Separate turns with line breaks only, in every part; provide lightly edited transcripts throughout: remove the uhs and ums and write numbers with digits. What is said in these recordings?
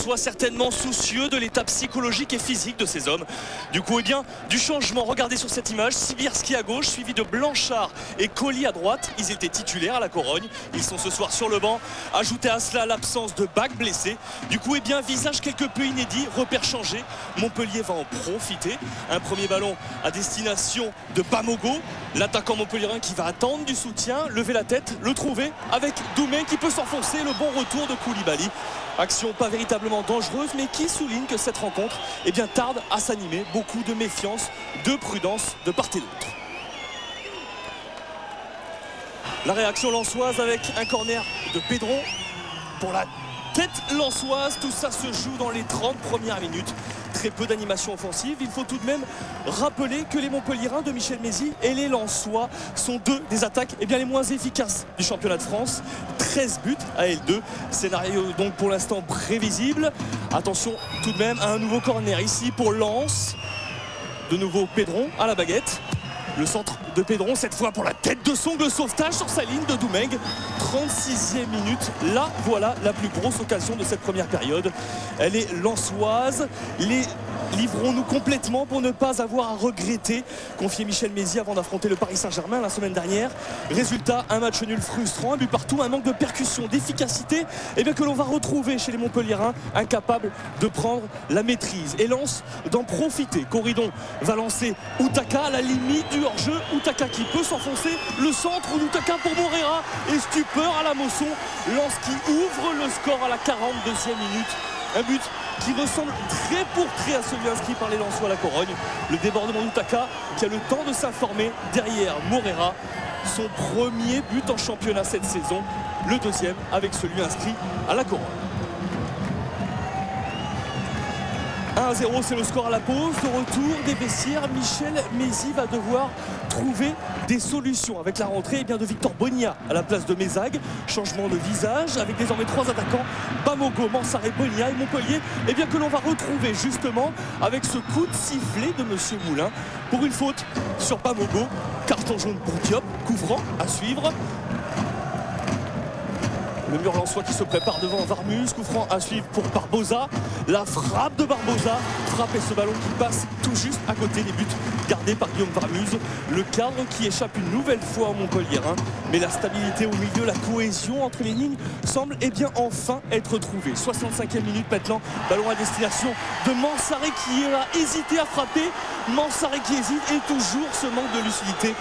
Lensois certainement soucieux de l'état psychologique et physique de ces hommes. Du coup, eh bien, du changement. Regardez sur cette image, Sibierski à gauche, suivi de Blanchard et Colli à droite. Ils étaient titulaires à la Corogne. Ils sont ce soir sur le banc. Ajoutez à cela l'absence de Bach blessé. Du coup, eh bien, visage quelque peu inédit, repère changé. Montpellier va en profiter. Un premier ballon à destination de Bamogo, l'attaquant montpellierin qui va attendre du soutien, lever la tête, le trouver avec Doumé qui peut s'enfoncer. Le bon retour de Koulibaly. Action pas véritablement dangereuse, mais qui souligne que cette rencontre eh bien, tarde à s'animer. Beaucoup de méfiance, de prudence de part et d'autre. La réaction lensoise avec un corner de Pedron pour la tête lensoise. Tout ça se joue dans les 30 premières minutes. Très peu d'animation offensive. Il faut tout de même rappeler que les Montpelliérains de Michel Mézy et les Lensois sont deux des attaques eh bien, les moins efficaces du championnat de France. 13 buts à L2. Scénario donc pour l'instant prévisible. Attention tout de même à un nouveau corner ici pour Lens. De nouveau Pedron à la baguette. Le centre de Pedron, cette fois pour la tête de Song, sauvetage sur sa ligne de Doumeng. 36e minute, là voilà la plus grosse occasion de cette première période. Elle est lensoise. Livrons-nous complètement pour ne pas avoir à regretter, confiait Michel Mézy avant d'affronter le Paris Saint-Germain la semaine dernière. Résultat, un match nul frustrant, un but partout, un manque de percussion, d'efficacité et bien que l'on va retrouver chez les Montpelliérains, incapables de prendre la maîtrise. Et Lens d'en profiter. Corridon va lancer Outaka à la limite du hors-jeu. Outaka qui peut s'enfoncer. Le centre d'Outaka pour Morera et stupeur à la Mosson. Lens qui ouvre le score à la 42e minute. Un but qui ressemble trait pour trait à celui inscrit par les Lensois à la Corogne. Le débordement d'Outaka qui a le temps de s'informer derrière Morera. Son premier but en championnat cette saison. Le deuxième avec celui inscrit à la Corogne. 1-0, c'est le score à la pause. De retour des vestiaires, Michel Mézy va devoir trouver des solutions avec la rentrée eh bien, de Victor Bonia à la place de Mézag. Changement de visage avec désormais trois attaquants, Bamogo, Mansaré, Bonia et Montpellier eh bien, que l'on va retrouver justement avec ce coup de sifflet de Monsieur Moulin pour une faute sur Bamogo. Carton jaune pour Diop, coup franc à suivre. Le mur lensois qui se prépare devant Varmus, coup franc à suivre pour Barbosa. La frappe de Barbosa, frappe et ce ballon qui passe tout juste à côté des buts gardés par Guillaume Varmus. Le cadre qui échappe une nouvelle fois au Montpelliérain. Mais la stabilité au milieu, la cohésion entre les lignes semble eh bien enfin être trouvée. 65e minute maintenant, ballon à destination de Mansaré qui a hésité à frapper. Mansaré qui hésite et toujours ce manque de lucidité.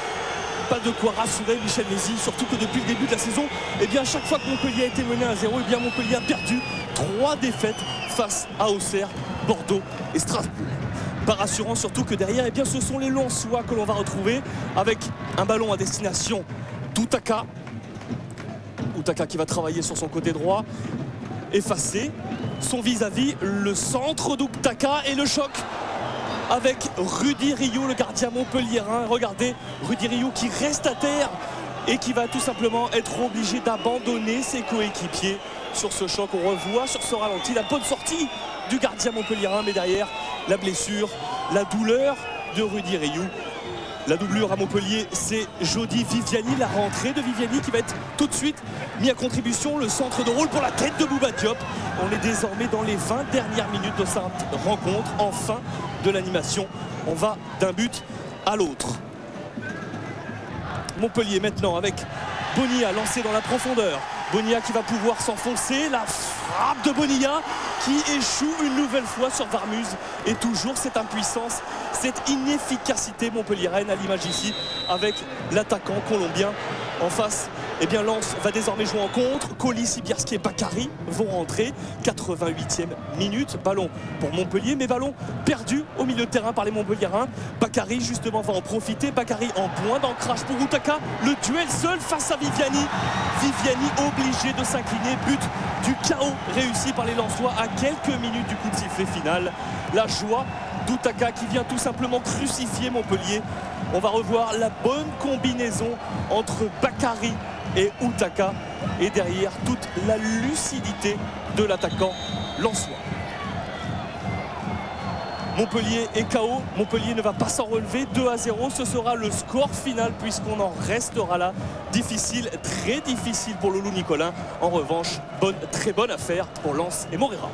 Pas de quoi rassurer Michel Mézy, surtout que depuis le début de la saison, eh bien, chaque fois que Montpellier a été mené à 0, eh bien, Montpellier a perdu 3 défaites face à Auxerre, Bordeaux et Strasbourg. Pas rassurant, surtout que derrière, eh bien, ce sont les Lensois que l'on va retrouver avec un ballon à destination d'Outaka. Outaka qui va travailler sur son côté droit, effacer son vis-à-vis, le centre d'Outaka et le choc avec Rudy Rioux, le gardien montpelliérain. Regardez, Rudy Rioux qui reste à terre et qui va tout simplement être obligé d'abandonner ses coéquipiers sur ce choc. On revoit sur ce ralenti la bonne sortie du gardien montpelliérain, mais derrière la blessure, la douleur de Rudy Rioux. La doublure à Montpellier, c'est Jody Viviani, la rentrée de Viviani qui va être tout de suite mis à contribution. Le centre de rôle pour la tête de Bouba Diop. On est désormais dans les 20 dernières minutes de cette rencontre, enfin de l'animation. On va d'un but à l'autre. Montpellier maintenant avec Bonia lancé dans la profondeur. Bonia qui va pouvoir s'enfoncer. La frappe de Bonia qui échoue une nouvelle fois sur Varmus. Et toujours cette impuissance, cette inefficacité montpelliéraine à l'image ici avec l'attaquant colombien en face. Eh bien Lens va désormais jouer en contre. Colli, Sibierski et Bakary vont rentrer. 88e minute. Ballon pour Montpellier, mais ballon perdu au milieu de terrain par les Montpelliérains. Bakary justement va en profiter. Bakary en point d'ancrage pour Outaka. Le duel seul face à Viviani. Viviani obligé de s'incliner. But du chaos réussi par les Lensois à quelques minutes du coup de sifflet final. La joie d'Outaka qui vient tout simplement crucifier Montpellier. On va revoir la bonne combinaison entre Bakary et Outaka et derrière toute la lucidité de l'attaquant lensois. Montpellier est KO, Montpellier ne va pas s'en relever. 2-0, ce sera le score final puisqu'on en restera là. Difficile, très difficile pour Loulou Nicolin. En revanche, très bonne affaire pour Lens et Morera.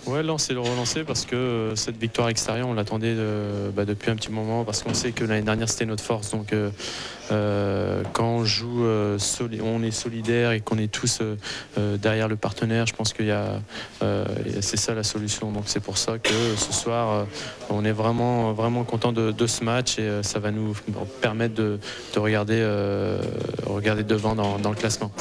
Ouais, là, on s'est relancé parce que cette victoire extérieure, on l'attendait depuis un petit moment, parce qu'on sait que l'année dernière, c'était notre force. Donc, quand on joue, on est solidaire et qu'on est tous derrière le partenaire, je pense qu'il c'est ça la solution. Donc, c'est pour ça que ce soir, on est vraiment, vraiment content de ce match et ça va nous permettre de regarder devant dans le classement.